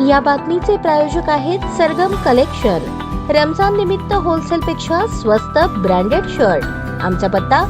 या बातमीचे प्रायोजक आहेत सरगम कलेक्शन। रमजान निमित्त होलसेल पेक्षा स्वस्त ब्रँडेड शर्ट। आमचा पत्ता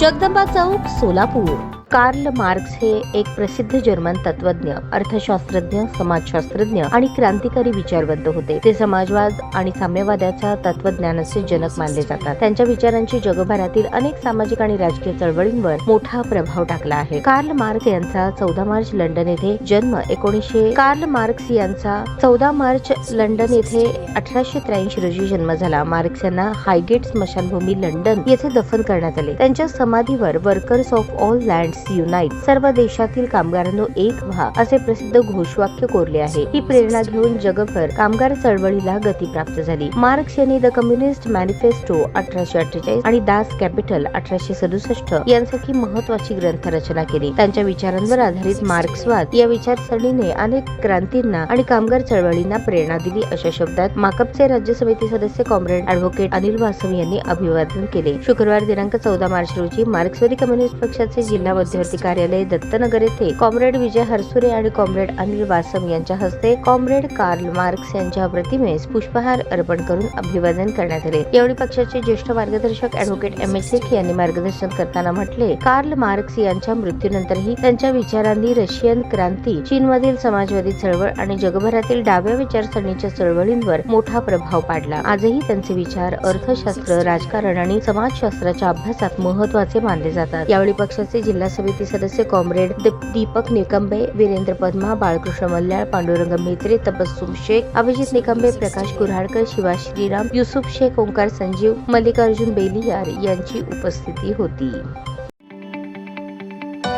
जगदंबा चौक, सोलापूर। कार्ल मार्क्स हे एक प्रसिद्ध जर्मन तत्वज्ञ, अर्थशास्त्रज्ञ, समाजशास्त्रज्ञ आणि क्रांतिकारी विचारवंत होते। ते समाजवाद आणि साम्यवादाच्या तत्वज्ञानाचे जनक मानले जातात। त्यांच्या विचारांची जगभरातील अनेक सामाजिक आणि राजकीय चळवळींवर मोठा प्रभाव टाकला आहे। कार्ल मार्क्स यांचा 14 मार्च लंडन येथे जन्म 1883 रोजी जन्म झाला। मार्क्स यांना हायगेट स्मशानभूमी लंडन येथे दफन करण्यात आले। त्यांच्या समाधीवर workers of all lands unite, सर्व देशातील कामगारांनो एक व्हा, असे प्रसिद्ध घोषवाक्य कोरले आहे। ही प्रेरणा घेऊन जगभर कामगार चळवळीला गती प्राप्त झाली। मार्क्स यांनी द कम्युनिस्ट मॅनिफेस्टो 1848 आणि दास कॅपिटल 1867 यांसारखी महत्वाची ग्रंथ रचना केली। त्यांच्या विचारांवर आधारित मार्क्सवाद या विचारसरणीने अनेक क्रांतींना आणि कामगार चळवळींना प्रेरणा दिली, अशा शब्दात माकपचे राज्य समिती सदस्य कॉम्रेड ॲडव्होकेट अनिल वासम यांनी अभिवादन केले। शुक्रवार दिनांक 14 मार्च रोजी मार्क्सवादी कम्युनिस्ट पक्षाचे जिल्हा मध्यवर्ती कार्यालय दत्तनगर येथे कॉम्रेड विजय हरसुरे आणि कॉम्रेड अनिल वासम यांच्या हस्ते कॉम्रेड कार्ल मार्क्स यांच्या प्रतिमेस पुष्पहार अर्पण करून अभिवादन करण्यात आले। यावेळी पक्षाचे ज्येष्ठ मार्गदर्शक ॲडव्होकेट एम.एच. शेख यांनी मार्गदर्शन करताना म्हटले, कार्ल मार्क्स यांच्या मृत्यूनंतरही त्यांच्या विचारांनी रशियन क्रांती, चीनमधील समाजवादी चळवळ आणि जगभरातील डाव्या विचारसरणीच्या चळवळींवर मोठा प्रभाव पाडला। आजही त्यांचे विचार अर्थशास्त्र, राजकारण आणि समाजशास्त्राच्या अभ्यासात महत्त्वाचे मानले जातात। यावेळी पक्षाचे जिल्हा समिती सदस्य कॉम्रेड दीपक निकंबे, वीरेंद्र पद्मा, बाळकृष्ण मल्ल्याळ, पांडुरंग मेत्रे, तबस्सुम शेख, अभिजित निकंबे, प्रकाश कुऱ्हाडकर, शिवा श्रीराम, युसुफ शेख, ओंकार संजीव, मल्लिकार्जुन बेलियार यांची उपस्थिती होती।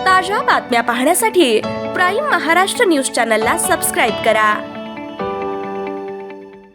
ताज्या बातम्या पाहण्यासाठी प्राईम महाराष्ट्र न्यूज चॅनलला सबस्क्राईब करा।